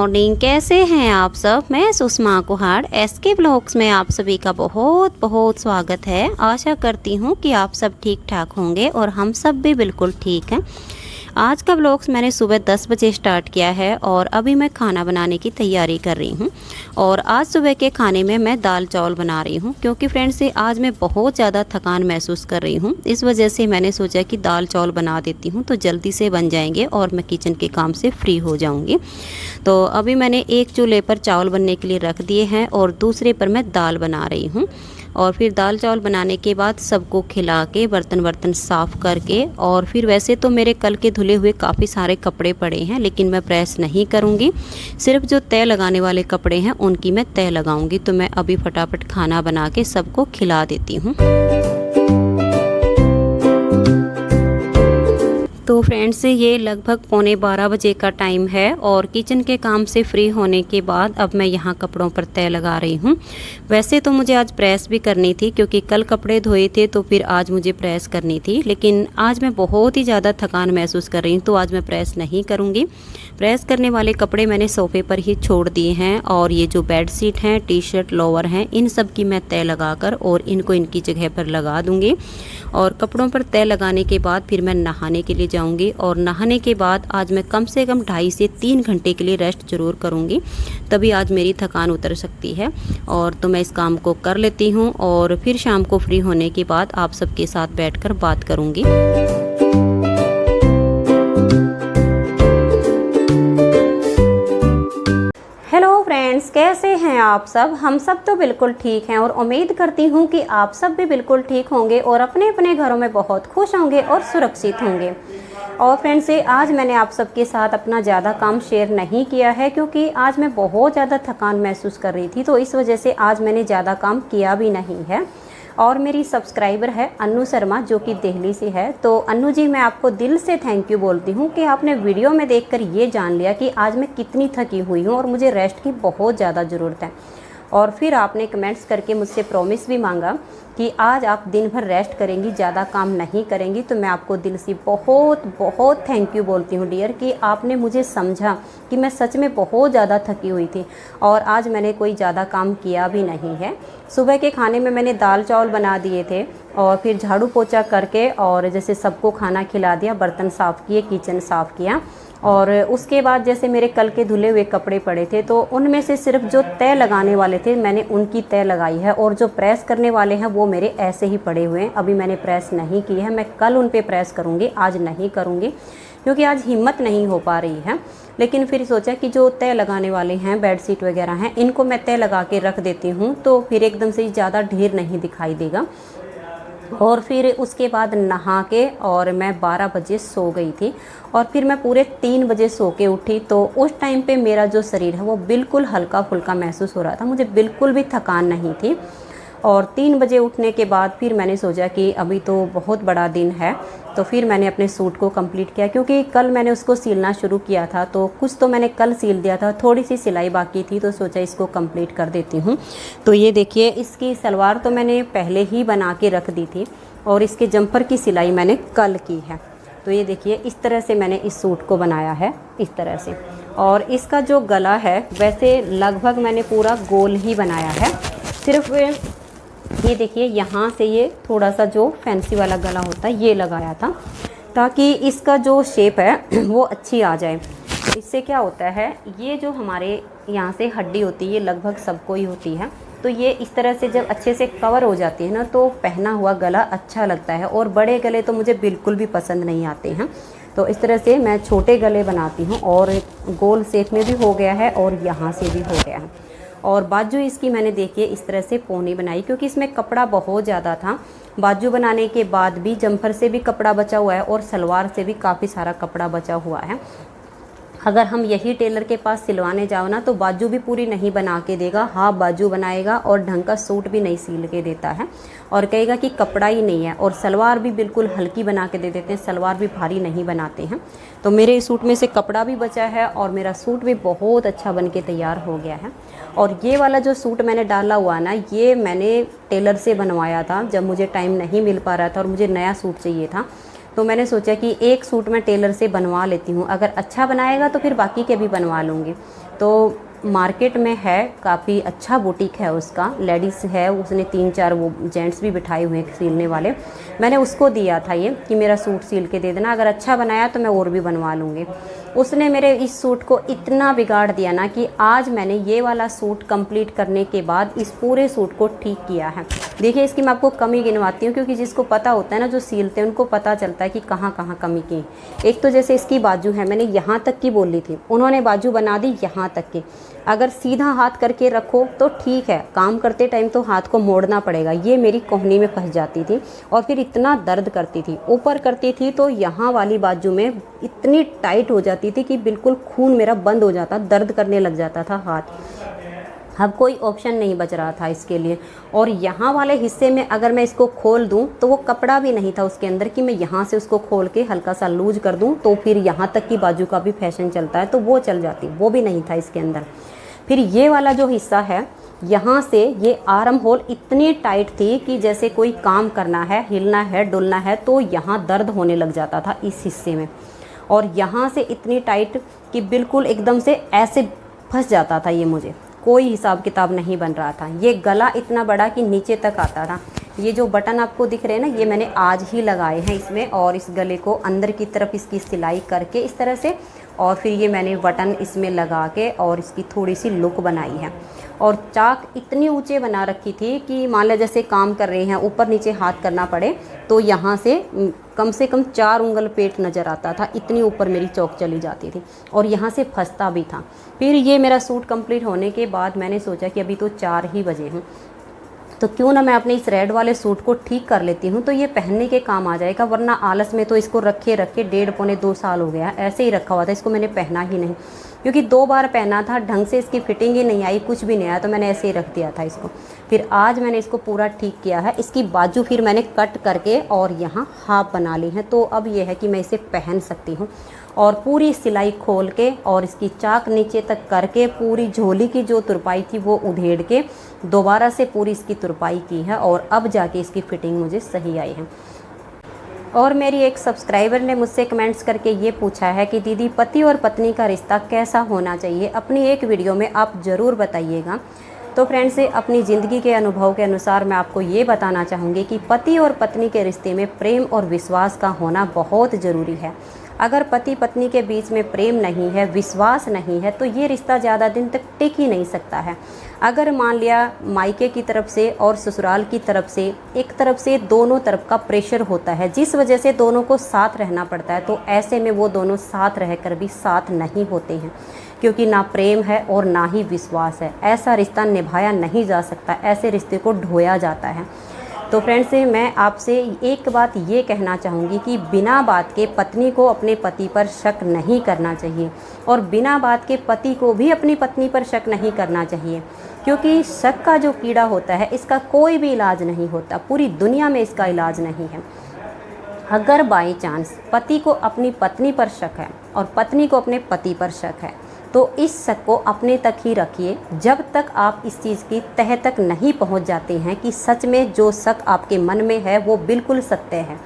Morning. कैसे हैं आप सब। मैं सुषमा कुहाड़ एसके ब्लॉग्स में आप सभी का बहुत बहुत स्वागत है। आशा करती हूँ कि आप सब ठीक ठाक होंगे और हम सब भी बिल्कुल ठीक हैं। आज का ब्लॉग्स मैंने सुबह 10 बजे स्टार्ट किया है और अभी मैं खाना बनाने की तैयारी कर रही हूँ। और आज सुबह के खाने में मैं दाल चावल बना रही हूँ क्योंकि फ्रेंड्स आज मैं बहुत ज़्यादा थकान महसूस कर रही हूँ। इस वजह से मैंने सोचा कि दाल चावल बना देती हूँ तो जल्दी से बन जाएंगे और मैं किचन के काम से फ्री हो जाऊँगी। तो अभी मैंने एक चूल्हे पर चावल बनने के लिए रख दिए हैं और दूसरे पर मैं दाल बना रही हूँ। और फिर दाल चावल बनाने के बाद सबको खिला के बर्तन साफ़ करके, और फिर वैसे तो मेरे कल के धुले हुए काफ़ी सारे कपड़े पड़े हैं लेकिन मैं प्रेस नहीं करूँगी। सिर्फ जो तय लगाने वाले कपड़े हैं उनकी मैं तय लगाऊंगी। तो मैं अभी फटाफट खाना बना के सबको खिला देती हूँ। तो फ्रेंड्स ये लगभग 11:15 बजे का टाइम है और किचन के काम से फ्री होने के बाद अब मैं यहाँ कपड़ों पर तय लगा रही हूँ। वैसे तो मुझे आज प्रेस भी करनी थी क्योंकि कल कपड़े धोए थे तो फिर आज मुझे प्रेस करनी थी, लेकिन आज मैं बहुत ही ज़्यादा थकान महसूस कर रही हूँ तो आज मैं प्रेस नहीं करूँगी। प्रेस करने वाले कपड़े मैंने सोफ़े पर ही छोड़ दिए हैं और ये जो बेड शीट हैं, टी शर्ट, लोअर हैं, इन सब की मैं तय लगाकर और इनको इनकी जगह पर लगा दूँगी। और कपड़ों पर तय लगाने के बाद फिर मैं नहाने के लिए जाऊंगी और नहाने के बाद आज मैं कम से कम 2.5 से 3 घंटे के लिए रेस्ट ज़रूर करूंगी, तभी आज मेरी थकान उतर सकती है। और तो मैं इस काम को कर लेती हूं और फिर शाम को फ्री होने के बाद आप सबके साथ बैठकर बात करूंगी। हेलो फ्रेंड्स, कैसे हैं आप सब। हम सब तो बिल्कुल ठीक हैं और उम्मीद करती हूँ कि आप सब भी बिल्कुल ठीक होंगे और अपने अपने घरों में बहुत खुश होंगे और सुरक्षित होंगे। और फ्रेंड्स आज मैंने आप सबके साथ अपना ज़्यादा काम शेयर नहीं किया है क्योंकि आज मैं बहुत ज़्यादा थकान महसूस कर रही थी, तो इस वजह से आज मैंने ज़्यादा काम किया भी नहीं है। और मेरी सब्सक्राइबर है अन्नू शर्मा जो कि दिल्ली से है। तो अन्नू जी, मैं आपको दिल से थैंक यू बोलती हूँ कि आपने वीडियो में देखकर ये जान लिया कि आज मैं कितनी थकी हुई हूँ और मुझे रेस्ट की बहुत ज़्यादा ज़रूरत है। और फिर आपने कमेंट्स करके मुझसे प्रॉमिस भी मांगा कि आज आप दिन भर रेस्ट करेंगी, ज़्यादा काम नहीं करेंगी। तो मैं आपको दिल से बहुत बहुत थैंक यू बोलती हूँ डियर कि आपने मुझे समझा कि मैं सच में बहुत ज़्यादा थकी हुई थी और आज मैंने कोई ज़्यादा काम किया भी नहीं है। सुबह के खाने में मैंने दाल चावल बना दिए थे और फिर झाड़ू पोछा करके और जैसे सबको खाना खिला दिया, बर्तन साफ़ किए, किचन साफ़ किया। और उसके बाद जैसे मेरे कल के धुले हुए कपड़े पड़े थे तो उनमें से सिर्फ जो तय लगाने वाले थे मैंने उनकी तय लगाई है और जो प्रेस करने वाले हैं वो मेरे ऐसे ही पड़े हुए हैं। अभी मैंने प्रेस नहीं की है, मैं कल उन पे प्रेस करूँगी, आज नहीं करूँगी क्योंकि आज हिम्मत नहीं हो पा रही है। लेकिन फिर सोचा कि जो तय लगाने वाले हैं, बेड शीट वगैरह हैं, इनको मैं तय लगा के रख देती हूँ तो फिर एकदम से ज़्यादा ढेर नहीं दिखाई देगा। और फिर उसके बाद नहा के और मैं 12 बजे सो गई थी और फिर मैं पूरे 3 बजे सो के उठी। तो उस टाइम पे मेरा जो शरीर है वो बिल्कुल हल्का फुल्का महसूस हो रहा था, मुझे बिल्कुल भी थकान नहीं थी। और 3 बजे उठने के बाद फिर मैंने सोचा कि अभी तो बहुत बड़ा दिन है, तो फिर मैंने अपने सूट को कंप्लीट किया क्योंकि कल मैंने उसको सिलना शुरू किया था। तो कुछ तो मैंने कल सिल दिया था, थोड़ी सी सिलाई बाकी थी तो सोचा इसको कंप्लीट कर देती हूँ। तो ये देखिए, इसकी सलवार तो मैंने पहले ही बना के रख दी थी और इसके जंपर की सिलाई मैंने कल की है। तो ये देखिए, इस तरह से मैंने इस सूट को बनाया है, इस तरह से। और इसका जो गला है वैसे लगभग मैंने पूरा गोल ही बनाया है, सिर्फ ये देखिए यहाँ से ये थोड़ा सा जो फैंसी वाला गला होता है ये लगाया था ताकि इसका जो शेप है वो अच्छी आ जाए। इससे क्या होता है, ये जो हमारे यहाँ से हड्डी होती है ये लगभग सबको ही होती है, तो ये इस तरह से जब अच्छे से कवर हो जाती है ना तो पहना हुआ गला अच्छा लगता है। और बड़े गले तो मुझे बिल्कुल भी पसंद नहीं आते हैं, तो इस तरह से मैं छोटे गले बनाती हूँ। और गोल शेप में भी हो गया है और यहाँ से भी हो गया है। और बाजू इसकी मैंने देखिए इस तरह से पौनी बनाई क्योंकि इसमें कपड़ा बहुत ज़्यादा था। बाजू बनाने के बाद भी जंपर से भी कपड़ा बचा हुआ है और सलवार से भी काफ़ी सारा कपड़ा बचा हुआ है। अगर हम यही टेलर के पास सिलवाने जाओ ना तो बाजू भी पूरी नहीं बना के देगा, हाफ बाजू बनाएगा और ढंग का सूट भी नहीं सिल के देता है और कहेगा कि कपड़ा ही नहीं है। और सलवार भी बिल्कुल हल्की बना के दे देते हैं, सलवार भी भारी नहीं बनाते हैं। तो मेरे इस सूट में से कपड़ा भी बचा है और मेरा सूट भी बहुत अच्छा बन के तैयार हो गया है। और ये वाला जो सूट मैंने डाला हुआ ना, ये मैंने टेलर से बनवाया था जब मुझे टाइम नहीं मिल पा रहा था और मुझे नया सूट चाहिए था। तो मैंने सोचा कि एक सूट मैं टेलर से बनवा लेती हूँ, अगर अच्छा बनाएगा तो फिर बाकी के भी बनवा लूँगी। तो मार्केट में है, काफ़ी अच्छा बुटीक है उसका, लेडीज़ है, उसने 3-4 वो जेंट्स भी बिठाए हुए हैं सिलने वाले। मैंने उसको दिया था ये कि मेरा सूट सिल के दे देना, अगर अच्छा बनाया तो मैं और भी बनवा लूँगी। उसने मेरे इस सूट को इतना बिगाड़ दिया ना कि आज मैंने ये वाला सूट कंप्लीट करने के बाद इस पूरे सूट को ठीक किया है। देखिए इसकी मैं आपको कमी गिनवाती हूँ, क्योंकि जिसको पता होता है ना, जो सिलते हैं उनको पता चलता है कि कहाँ कहाँ कमी की। एक तो जैसे इसकी बाजू है, मैंने यहाँ तक की बोली थी, उन्होंने बाजू बना दी यहाँ तक की। अगर सीधा हाथ करके रखो तो ठीक है, काम करते टाइम तो हाथ को मोड़ना पड़ेगा, ये मेरी कोहनी में फंस जाती थी और फिर इतना दर्द करती थी। ऊपर करती थी तो यहाँ वाली बाजू में इतनी टाइट हो जाती थी कि बिल्कुल खून मेरा बंद हो जाता, दर्द करने लग जाता था हाथ। अब कोई ऑप्शन नहीं बच रहा था इसके लिए। और यहाँ वाले हिस्से में अगर मैं इसको खोल दूँ तो वो कपड़ा भी नहीं था उसके अंदर कि मैं यहाँ से उसको खोल के हल्का सा लूज कर दूँ तो फिर यहाँ तक की बाजू का भी फैशन चलता है तो वो चल जाती, वो भी नहीं था इसके अंदर। फिर ये वाला जो हिस्सा है, यहाँ से ये आर्म होल इतनी टाइट थी कि जैसे कोई काम करना है, हिलना है, डुलना है तो यहाँ दर्द होने लग जाता था इस हिस्से में। और यहाँ से इतनी टाइट कि बिल्कुल एकदम से ऐसे फंस जाता था ये, मुझे कोई हिसाब किताब नहीं बन रहा था। ये गला इतना बड़ा कि नीचे तक आता था। ये जो बटन आपको दिख रहे हैं ना, ये मैंने आज ही लगाए हैं इसमें, और इस गले को अंदर की तरफ इसकी सिलाई करके इस तरह से, और फिर ये मैंने बटन इसमें लगा के और इसकी थोड़ी सी लुक बनाई है। और चाक इतनी ऊंचे बना रखी थी कि मान लो जैसे काम कर रहे हैं, ऊपर नीचे हाथ करना पड़े तो यहाँ से कम 4 उंगल पेट नज़र आता था, इतनी ऊपर मेरी चौक चली जाती थी और यहाँ से फंसता भी था। फिर ये मेरा सूट कंप्लीट होने के बाद मैंने सोचा कि अभी तो 4 ही बजे हैं, तो क्यों ना मैं अपने इस रेड वाले सूट को ठीक कर लेती हूँ, तो ये पहनने के काम आ जाएगा। वरना आलस में तो इसको रखे 1.5-2 साल हो गया, ऐसे ही रखा हुआ था, इसको मैंने पहना ही नहीं, क्योंकि 2 बार पहना था, ढंग से इसकी फिटिंग ही नहीं आई, कुछ भी नहीं आया, तो मैंने ऐसे ही रख दिया था इसको। फिर आज मैंने इसको पूरा ठीक किया है। इसकी बाजू फिर मैंने कट करके और यहाँ हाफ बना ली है, तो अब ये है कि मैं इसे पहन सकती हूँ। और पूरी सिलाई खोल के और इसकी चाक नीचे तक करके पूरी झोली की जो तुरपाई थी वो उधेड़ के दोबारा से पूरी इसकी तुरपाई की है, और अब जाके इसकी फिटिंग मुझे सही आई है। और मेरी एक सब्सक्राइबर ने मुझसे कमेंट्स करके ये पूछा है कि दीदी पति और पत्नी का रिश्ता कैसा होना चाहिए, अपनी एक वीडियो में आप ज़रूर बताइएगा। तो फ्रेंड्स, अपनी ज़िंदगी के अनुभव के अनुसार मैं आपको ये बताना चाहूँगी कि पति और पत्नी के रिश्ते में प्रेम और विश्वास का होना बहुत ज़रूरी है। अगर पति पत्नी के बीच में प्रेम नहीं है, विश्वास नहीं है, तो ये रिश्ता ज़्यादा दिन तक टिक ही नहीं सकता है। अगर मान लिया मायके की तरफ से और ससुराल की तरफ से, एक तरफ से दोनों तरफ का प्रेशर होता है, जिस वजह से दोनों को साथ रहना पड़ता है, तो ऐसे में वो दोनों साथ रहकर भी साथ नहीं होते हैं, क्योंकि ना प्रेम है और ना ही विश्वास है। ऐसा रिश्ता निभाया नहीं जा सकता, ऐसे रिश्ते को ढोया जाता है। तो फ्रेंड्स, मैं आपसे एक बात ये कहना चाहूँगी कि बिना बात के पत्नी को अपने पति पर शक नहीं करना चाहिए, और बिना बात के पति को भी अपनी पत्नी पर शक नहीं करना चाहिए, क्योंकि शक का जो कीड़ा होता है इसका कोई भी इलाज नहीं होता, पूरी दुनिया में इसका इलाज नहीं है। अगर बाई चांस पति को अपनी पत्नी पर शक है और पत्नी को अपने पति पर शक है, तो इस शक को अपने तक ही रखिए, जब तक आप इस चीज़ की तह तक नहीं पहुंच जाते हैं कि सच में जो शक आपके मन में है वो बिल्कुल सत्य है।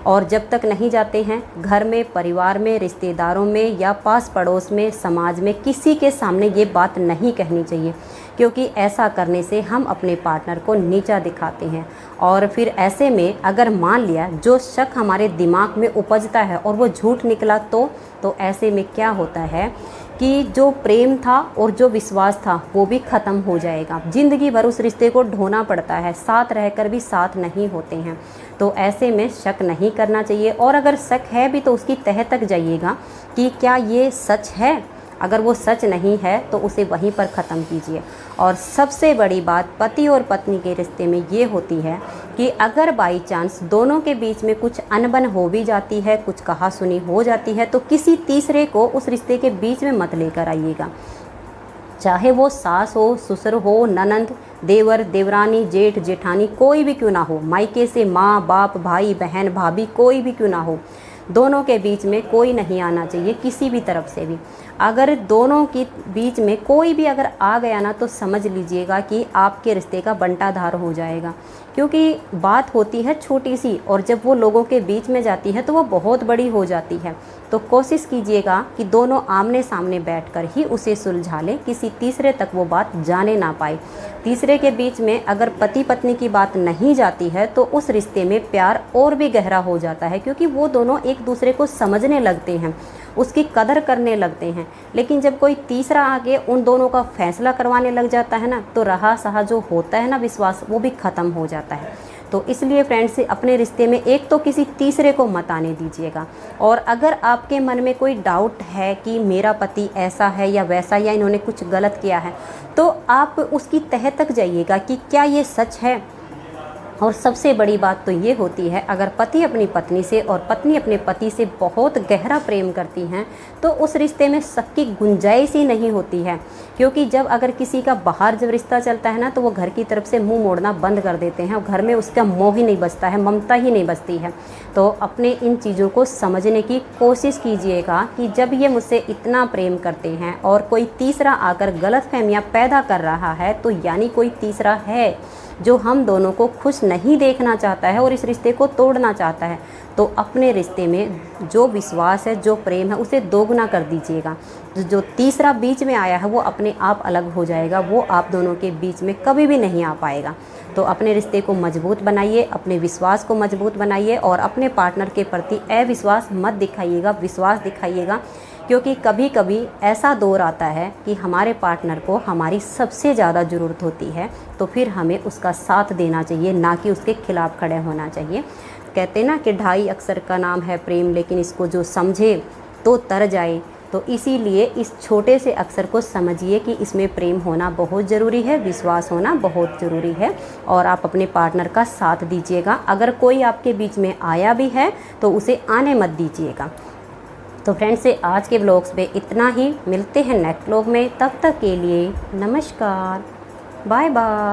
और जब तक नहीं जाते हैं, घर में, परिवार में, रिश्तेदारों में या पास पड़ोस में, समाज में, किसी के सामने ये बात नहीं कहनी चाहिए, क्योंकि ऐसा करने से हम अपने पार्टनर को नीचा दिखाते हैं। और फिर ऐसे में अगर मान लिया जो शक हमारे दिमाग में उपजता है और वो झूठ निकला, तो ऐसे में क्या होता है कि जो प्रेम था और जो विश्वास था वो भी ख़त्म हो जाएगा। ज़िंदगी भर उस रिश्ते को ढोना पड़ता है, साथ रहकर भी साथ नहीं होते हैं। तो ऐसे में शक नहीं करना चाहिए, और अगर शक है भी तो उसकी तह तक जाइएगा कि क्या ये सच है। अगर वो सच नहीं है तो उसे वहीं पर ख़त्म कीजिए। और सबसे बड़ी बात पति और पत्नी के रिश्ते में ये होती है कि अगर बाई चांस दोनों के बीच में कुछ अनबन हो भी जाती है, कुछ कहा सुनी हो जाती है, तो किसी तीसरे को उस रिश्ते के बीच में मत लेकर आइएगा। चाहे वो सास हो, ससुर हो, ननंद, देवर, देवरानी, जेठ, जेठानी, कोई भी क्यों ना हो, मायके से माँ बाप, भाई बहन, भाभी, कोई भी क्यों ना हो, दोनों के बीच में कोई नहीं आना चाहिए, किसी भी तरफ से भी। अगर दोनों के बीच में कोई भी अगर आ गया ना, तो समझ लीजिएगा कि आपके रिश्ते का बंटाधार हो जाएगा, क्योंकि बात होती है छोटी सी और जब वो लोगों के बीच में जाती है तो वो बहुत बड़ी हो जाती है। तो कोशिश कीजिएगा कि दोनों आमने सामने बैठकर ही उसे सुलझा लें, किसी तीसरे तक वो बात जाने ना पाए। तीसरे के बीच में अगर पति पत्नी की बात नहीं जाती है तो उस रिश्ते में प्यार और भी गहरा हो जाता है, क्योंकि वो दोनों एक दूसरे को समझने लगते हैं, उसकी कदर करने लगते हैं। लेकिन जब कोई तीसरा आके उन दोनों का फैसला करवाने लग जाता है ना, तो रहा सहा जो होता है ना विश्वास, वो भी ख़त्म हो जाता है। तो इसलिए फ्रेंड्स, अपने रिश्ते में एक तो किसी तीसरे को मत आने दीजिएगा। और अगर आपके मन में कोई डाउट है कि मेरा पति ऐसा है या वैसा, या इन्होंने कुछ गलत किया है, तो आप उसकी तह तक जाइएगा कि क्या ये सच है। और सबसे बड़ी बात तो ये होती है, अगर पति अपनी पत्नी से और पत्नी अपने पति से बहुत गहरा प्रेम करती हैं तो उस रिश्ते में शक की गुंजाइश ही नहीं होती है। क्योंकि जब अगर किसी का बाहर जब रिश्ता चलता है ना, तो वो घर की तरफ से मुंह मोड़ना बंद कर देते हैं और घर में उसका मोह ही नहीं बचता है, ममता ही नहीं बचती है। तो अपने इन चीज़ों को समझने की कोशिश कीजिएगा कि जब ये मुझसे इतना प्रेम करते हैं और कोई तीसरा आकर गलतफहमियां पैदा कर रहा है, तो यानी कोई तीसरा है जो हम दोनों को खुश नहीं देखना चाहता है और इस रिश्ते को तोड़ना चाहता है। तो अपने रिश्ते में जो विश्वास है, जो प्रेम है, उसे दोगुना कर दीजिएगा। जो तीसरा बीच में आया है वो अपने आप अलग हो जाएगा, वो आप दोनों के बीच में कभी भी नहीं आ पाएगा। तो अपने रिश्ते को मजबूत बनाइए, अपने विश्वास को मजबूत बनाइए और अपने पार्टनर के प्रति अविश्वास मत दिखाइएगा, विश्वास दिखाइएगा। क्योंकि कभी कभी ऐसा दौर आता है कि हमारे पार्टनर को हमारी सबसे ज़्यादा ज़रूरत होती है, तो फिर हमें उसका साथ देना चाहिए, ना कि उसके खिलाफ खड़े होना चाहिए। कहते ना कि ढाई अक्षर का नाम है प्रेम, लेकिन इसको जो समझे तो तर जाए। तो इसीलिए इस छोटे से अक्षर को समझिए कि इसमें प्रेम होना बहुत ज़रूरी है, विश्वास होना बहुत ज़रूरी है। और आप अपने पार्टनर का साथ दीजिएगा। अगर कोई आपके बीच में आया भी है तो उसे आने मत दीजिएगा। तो फ्रेंड्स, आज के व्लॉग्स में इतना ही। मिलते हैं नेक्स्ट व्लॉग में, तब तक के लिए नमस्कार, बाय बाय।